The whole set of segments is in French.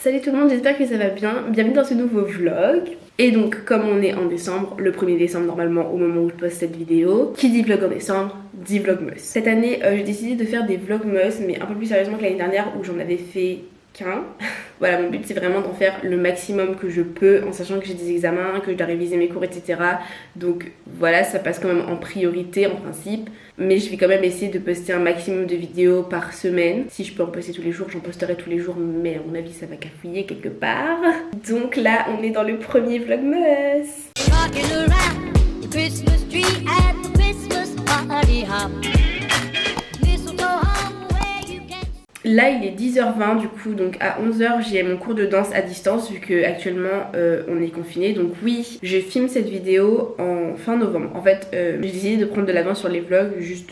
Salut tout le monde, j'espère que ça va bien. Bienvenue dans ce nouveau vlog. Et donc comme on est en décembre, le 1er décembre normalement au moment où je poste cette vidéo, qui dit vlog en décembre, dit vlogmas. Cette année j'ai décidé de faire des vlogmas mais un peu plus sérieusement que l'année dernière où j'en avais fait qu'un. Voilà, mon but c'est vraiment d'en faire le maximum que je peux en sachant que j'ai des examens, que je dois réviser mes cours, etc. Donc voilà, ça passe quand même en priorité en principe. Mais je vais quand même essayer de poster un maximum de vidéos par semaine. Si je peux en poster tous les jours, j'en posterai tous les jours, mais à mon avis ça va cafouiller quelque part. Donc là, on est dans le premier vlogmas. Là il est 10h20 du coup, donc à 11h j'ai mon cours de danse à distance vu que actuellement on est confiné. Donc oui, je filme cette vidéo en fin novembre. En fait j'ai décidé de prendre de l'avance sur les vlogs, juste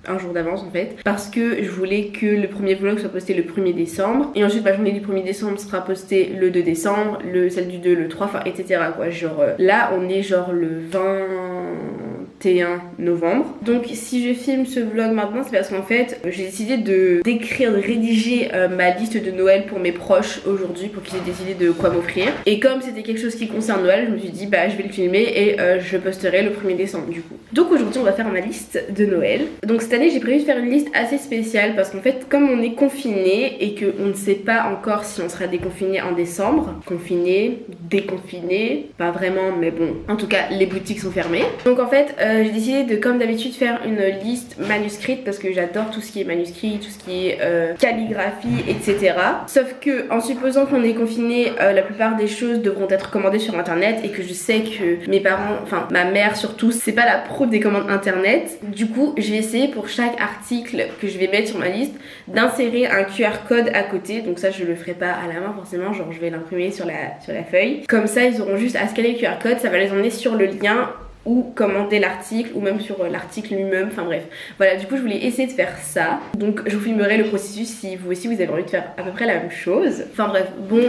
un jour d'avance en fait, parce que je voulais que le premier vlog soit posté le 1er décembre et ensuite ma journée du 1er décembre sera postée le 2 décembre, celle du 2 le 3, enfin etc quoi. Genre là on est genre le 21 novembre. Donc si je filme ce vlog maintenant, c'est parce qu'en fait j'ai décidé de rédiger ma liste de Noël pour mes proches aujourd'hui pour qu'ils aient décidé de quoi m'offrir. Et comme c'était quelque chose qui concerne Noël, je me suis dit bah je vais le filmer et je posterai le 1er décembre du coup. Donc aujourd'hui on va faire ma liste de Noël. Donc cette année j'ai prévu de faire une liste assez spéciale parce qu'en fait comme on est confiné et qu'on ne sait pas encore si on sera déconfiné en décembre, confiné, déconfiné, pas vraiment mais bon, en tout cas les boutiques sont fermées. Donc en fait j'ai décidé de comme d'habitude faire une liste manuscrite parce que j'adore tout ce qui est manuscrit, tout ce qui est calligraphie, etc. Sauf que en supposant qu'on est confiné, la plupart des choses devront être commandées sur internet et que je sais que mes parents, enfin ma mère surtout, c'est pas la pro des commandes internet. Du coup je vais essayer pour chaque article que je vais mettre sur ma liste d'insérer un QR code à côté. Donc ça je le ferai pas à la main forcément, genre je vais l'imprimer sur la feuille. Comme ça ils auront juste à scanner le QR code, ça va les emmener sur le lien ou commander l'article ou même sur l'article lui-même, enfin bref. Voilà, du coup je voulais essayer de faire ça. Donc je vous filmerai le processus si vous aussi vous avez envie de faire à peu près la même chose. Enfin bref, bon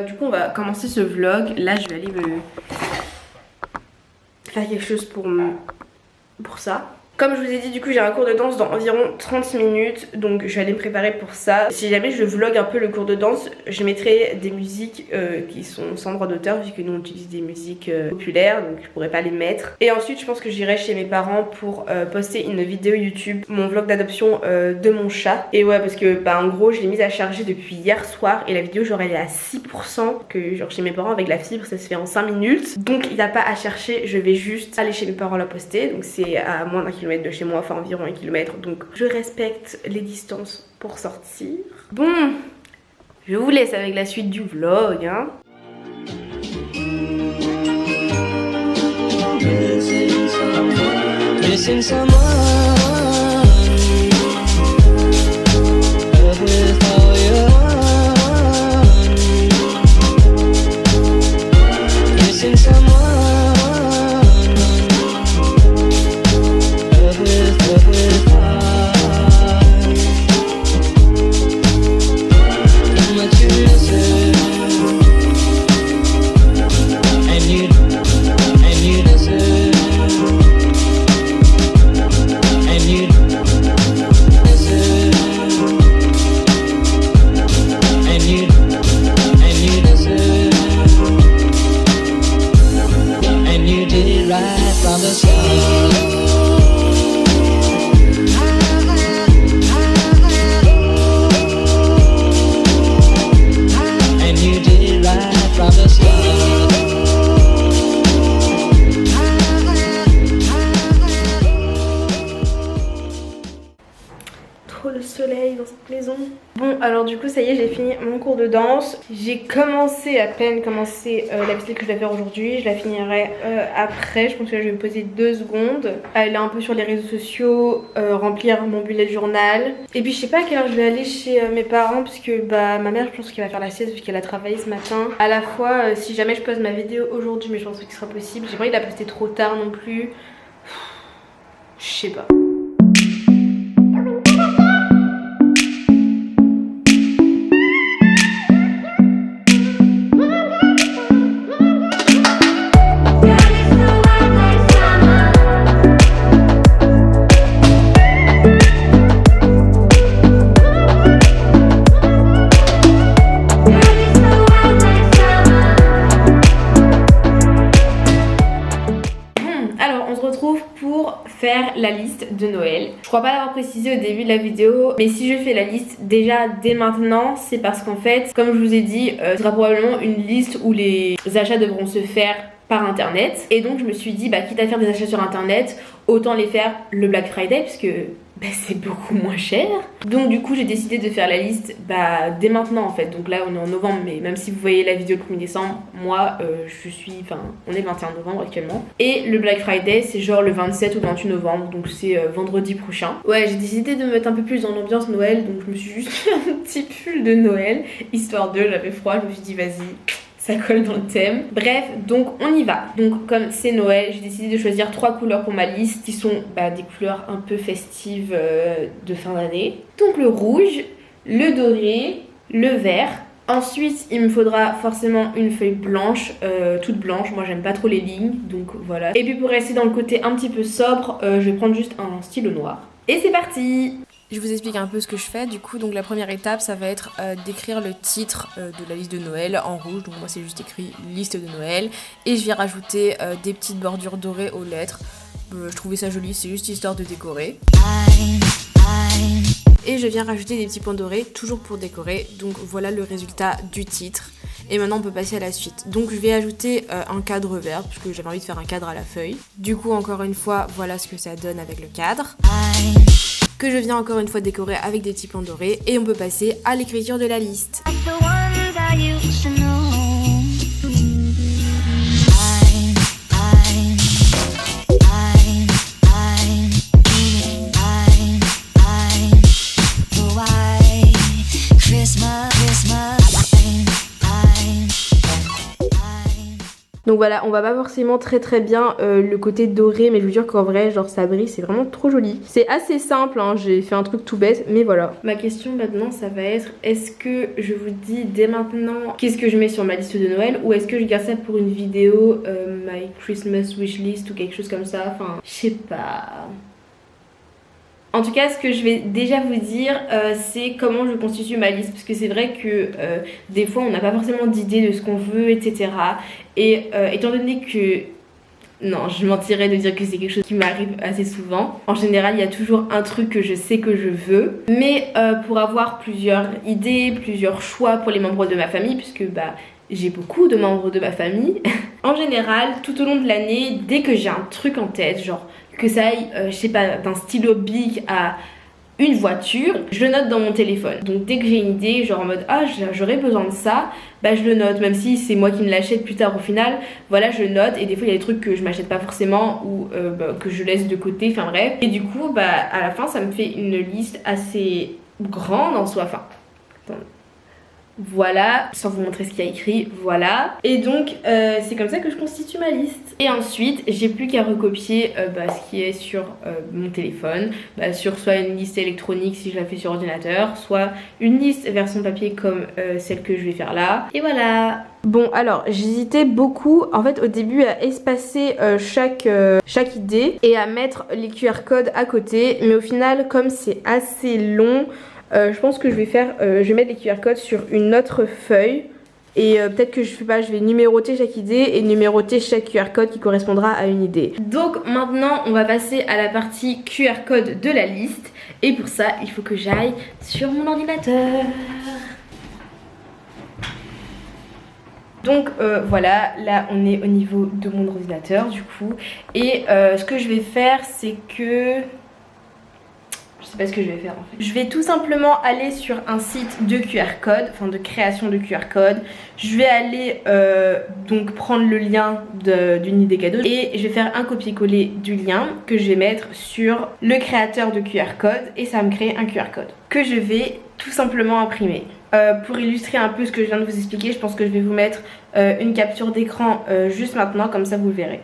du coup on va commencer ce vlog. Là je vais aller me faire quelque chose pour ça. Comme je vous ai dit, du coup j'ai un cours de danse dans environ 30 minutes, donc je vais aller me préparer pour ça. Si jamais je vlog un peu le cours de danse, je mettrai des musiques qui sont sans droit d'auteur vu que nous on utilise des musiques populaires, donc je pourrais pas les mettre. Et ensuite je pense que j'irai chez mes parents pour poster une vidéo YouTube, mon vlog d'adoption de mon chat. Et ouais parce que bah en gros je l'ai mise à charger depuis hier soir et la vidéo genre elle est à 6%, que genre chez mes parents avec la fibre ça se fait en 5 minutes. Donc il n'y a pas à chercher, je vais juste aller chez mes parents la poster, donc c'est à moins d'un kilomètre de chez moi, enfin environ 1 kilomètre, donc je respecte les distances pour sortir. Bon, je vous laisse avec la suite du vlog hein. De soleil dans cette maison. Bon alors du coup ça y est, j'ai fini mon cours de danse. J'ai commencé à peine la vidéo que je vais faire aujourd'hui. Je la finirai après. Je pense que là, je vais me poser 2 secondes, aller un peu sur les réseaux sociaux, remplir mon bullet journal. Et puis je sais pas à quelle heure je vais aller chez mes parents parce que bah ma mère je pense qu'elle va faire la sieste vu qu'elle a travaillé ce matin. À la fois si jamais je pose ma vidéo aujourd'hui, mais je pense que ce sera possible, j'ai pas envie de la poster trop tard non plus. Je sais pas. faire la liste de Noël. Je crois pas l'avoir précisé au début de la vidéo, mais si je fais la liste déjà dès maintenant, c'est parce qu'en fait, comme je vous ai dit, ce sera probablement une liste où les achats devront se faire par internet. Et donc je me suis dit, bah quitte à faire des achats sur internet, autant les faire le Black Friday puisque bah, c'est beaucoup moins cher. Donc du coup j'ai décidé de faire la liste bah, dès maintenant en fait. Donc là on est en novembre, mais même si vous voyez la vidéo le 1er décembre, moi on est 21 novembre actuellement. Et le Black Friday c'est genre le 27 ou le 28 novembre, donc c'est vendredi prochain. Ouais, j'ai décidé de me mettre un peu plus dans l'ambiance Noël, donc je me suis juste fait un petit pull de Noël, histoire de, j'avais froid, je me suis dit vas-y, ça colle dans le thème. Bref, donc on y va. Donc comme c'est Noël, j'ai décidé de choisir 3 couleurs pour ma liste qui sont des couleurs un peu festives de fin d'année. Donc le rouge, le doré, le vert. Ensuite, il me faudra forcément une feuille blanche, toute blanche. Moi, j'aime pas trop les lignes, donc voilà. Et puis pour rester dans le côté un petit peu sobre, je vais prendre juste un stylo noir. Et c'est parti! Je vous explique un peu ce que je fais du coup. Donc la première étape ça va être d'écrire le titre de la liste de Noël en rouge. Donc moi c'est juste écrit liste de Noël. Et je vais rajouter des petites bordures dorées aux lettres. Je trouvais ça joli, c'est juste histoire de décorer. Et je viens rajouter des petits points dorés, toujours pour décorer. Donc voilà le résultat du titre. Et maintenant on peut passer à la suite. Donc je vais ajouter un cadre vert, parce que j'avais envie de faire un cadre à la feuille. Du coup encore une fois, voilà ce que ça donne avec le cadre. Que je viens encore une fois décorer avec des petits points dorés. Et on peut passer à l'écriture de la liste. Donc voilà, on va pas forcément très bien le côté doré, mais je vous jure qu'en vrai, genre ça brille, c'est vraiment trop joli. C'est assez simple, hein, j'ai fait un truc tout bête, mais voilà. Ma question maintenant, ça va être, est-ce que je vous dis dès maintenant qu'est-ce que je mets sur ma liste de Noël, ou est-ce que je garde ça pour une vidéo, my Christmas wishlist ou quelque chose comme ça, enfin, je sais pas... En tout cas, ce que je vais déjà vous dire, c'est comment je constitue ma liste. Parce que c'est vrai que des fois, on n'a pas forcément d'idée de ce qu'on veut, etc. Et étant donné que... Non, je mentirais de dire que c'est quelque chose qui m'arrive assez souvent. En général, il y a toujours un truc que je sais que je veux. Mais pour avoir plusieurs idées, plusieurs choix pour les membres de ma famille, puisque j'ai beaucoup de membres de ma famille. En général, tout au long de l'année, dès que j'ai un truc en tête, genre... que ça aille, je sais pas, d'un stylo bic à une voiture, je le note dans mon téléphone. Donc dès que j'ai une idée, genre en mode ah j'aurais besoin de ça, je le note, même si c'est moi qui me l'achète plus tard au final, voilà je note. Et des fois il y a des trucs que je m'achète pas forcément ou que je laisse de côté, enfin bref. Et du coup à la fin ça me fait une liste assez grande en soi, enfin attendez. Voilà, sans vous montrer ce qu'il y a écrit, voilà. Et donc c'est comme ça que je constitue ma liste. Et ensuite j'ai plus qu'à recopier ce qui est sur mon téléphone, sur soit une liste électronique si je la fais sur ordinateur, soit une liste version papier comme celle que je vais faire là. Et voilà. Bon alors j'hésitais beaucoup en fait au début à espacer chaque idée et à mettre les QR codes à côté, mais au final comme c'est assez long, je pense que je vais mettre les QR codes sur une autre feuille et peut-être que je vais numéroter chaque idée et numéroter chaque QR code qui correspondra à une idée. Donc maintenant on va passer à la partie QR code de la liste et pour ça il faut que j'aille sur mon ordinateur. Donc voilà, là on est au niveau de mon ordinateur du coup et ce que je vais faire c'est que... Je sais pas ce que je vais faire en fait. Je vais tout simplement aller sur un site de QR code, enfin de création de QR code. Je vais aller donc prendre le lien d'une idée cadeau et je vais faire un copier-coller du lien que je vais mettre sur le créateur de QR code et ça va me créer un QR code que je vais tout simplement imprimer. Pour illustrer un peu ce que je viens de vous expliquer, je pense que je vais vous mettre une capture d'écran juste maintenant, comme ça vous le verrez.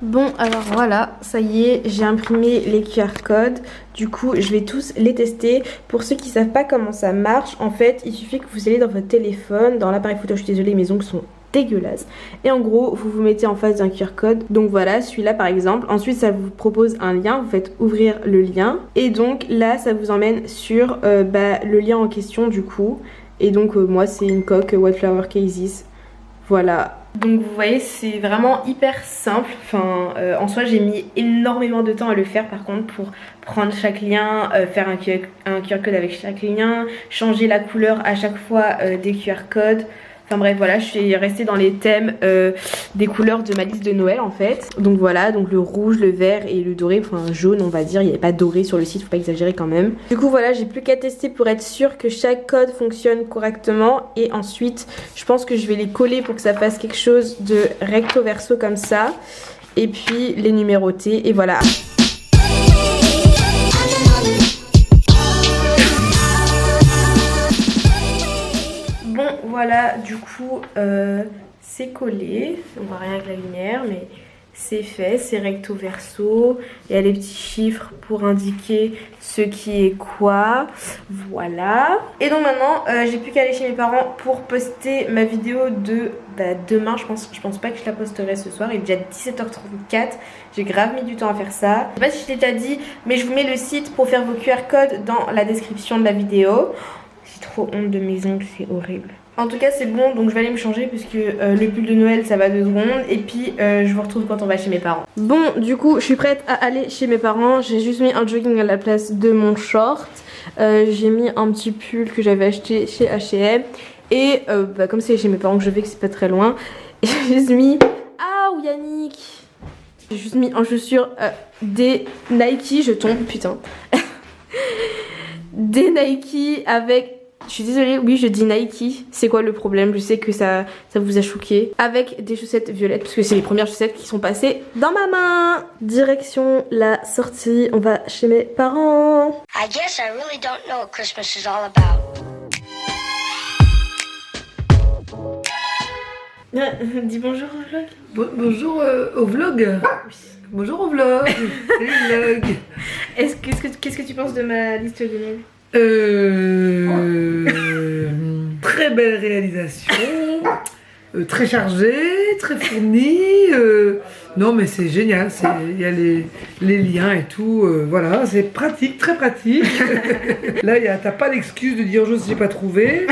Bon alors voilà, ça y est, j'ai imprimé les QR codes. Du coup je vais tous les tester. Pour ceux qui savent pas comment ça marche, en fait il suffit que vous allez dans votre téléphone, dans l'appareil photo, je suis désolée mes ongles sont dégueulasse. Et en gros vous vous mettez en face d'un QR code, donc voilà celui-là par exemple. Ensuite ça vous propose un lien, vous faites ouvrir le lien et donc là ça vous emmène sur le lien en question du coup. Et donc moi c'est une coque Wildflower Cases, voilà. Donc vous voyez c'est vraiment hyper simple, enfin en soi j'ai mis énormément de temps à le faire par contre pour prendre chaque lien, faire un QR code avec chaque lien, changer la couleur à chaque fois des QR codes. Enfin bref voilà, je suis restée dans les thèmes des couleurs de ma liste de Noël en fait. Donc voilà, donc le rouge, le vert et le doré, enfin jaune on va dire, il n'y avait pas doré sur le site, faut pas exagérer quand même. Du coup voilà, j'ai plus qu'à tester pour être sûre que chaque code fonctionne correctement. Et ensuite, je pense que je vais les coller pour que ça fasse quelque chose de recto verso comme ça. Et puis les numéroter et voilà. Voilà, du coup c'est collé, on voit rien avec la lumière mais c'est fait, c'est recto verso, il y a les petits chiffres pour indiquer ce qui est quoi, voilà. Et donc maintenant j'ai plus qu'à aller chez mes parents pour poster ma vidéo de demain, je pense pas que je la posterai ce soir, il est déjà 17h34, j'ai grave mis du temps à faire ça. Je sais pas si je t'ai déjà dit mais je vous mets le site pour faire vos QR codes dans la description de la vidéo. J'ai trop honte de mes ongles, c'est horrible. En tout cas c'est bon, donc je vais aller me changer puisque le pull de Noël ça va 2 secondes. Et puis je vous retrouve quand on va chez mes parents. Bon du coup je suis prête à aller chez mes parents. J'ai juste mis un jogging à la place de mon short. J'ai mis un petit pull que j'avais acheté chez H&M. Et comme c'est chez mes parents que je vais, que c'est pas très loin, j'ai juste mis... Ah ou Yannick, j'ai juste mis en chaussures des Nike, je tombe putain. Des Nike avec... Je suis désolée, oui je dis Nike, c'est quoi le problème? Je sais que ça vous a choqué. Avec des chaussettes violettes, parce que c'est les premières chaussettes qui sont passées dans ma main. Direction la sortie, on va chez mes parents. I guess I really don't know what Christmas is all about. Dis bonjour au vlog. Bonjour au vlog. Oui. Bonjour au vlog. Salut vlog. Qu'est-ce que tu penses de ma liste de Noël? Très belle réalisation, très chargée, très fournie. Non mais c'est génial, il y a les liens et tout, voilà, c'est pratique, très pratique. Là t'as pas l'excuse de dire j'ai pas trouvé.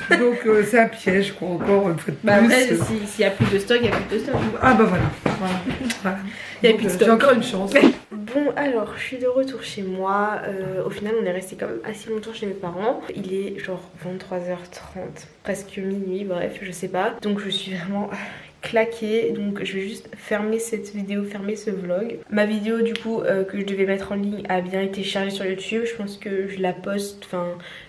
Donc c'est un piège quoi, encore une fois de plus. Après s'il y a plus de stock, il y a plus de stock. Ah bah voilà. Il y a plus de stock. J'ai encore une chance. Bon alors je suis de retour chez moi. Au final on est resté quand même assez longtemps chez mes parents. Il est genre 23h30, presque minuit, bref je sais pas. Donc je suis vraiment claquée, donc je vais juste fermer cette vidéo, fermer ce vlog. Ma vidéo du coup que je devais mettre en ligne a bien été chargée sur YouTube. Je pense que je la poste, enfin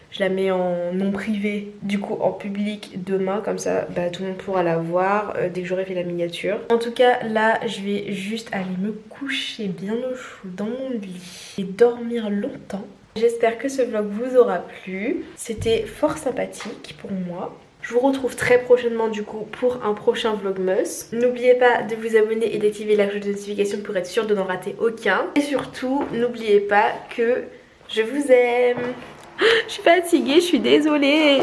je la mets en non privé, du coup en public demain, comme ça tout le monde pourra la voir dès que j'aurai fait la miniature. En tout cas là je vais juste aller me coucher bien au chaud dans mon lit et dormir longtemps. J'espère que ce vlog vous aura plu, c'était fort sympathique pour moi. Je vous retrouve très prochainement du coup pour un prochain vlogmas. N'oubliez pas de vous abonner et d'activer la cloche de notification pour être sûr de n'en rater aucun. Et surtout n'oubliez pas que je vous aime. Je suis fatiguée, je suis désolée.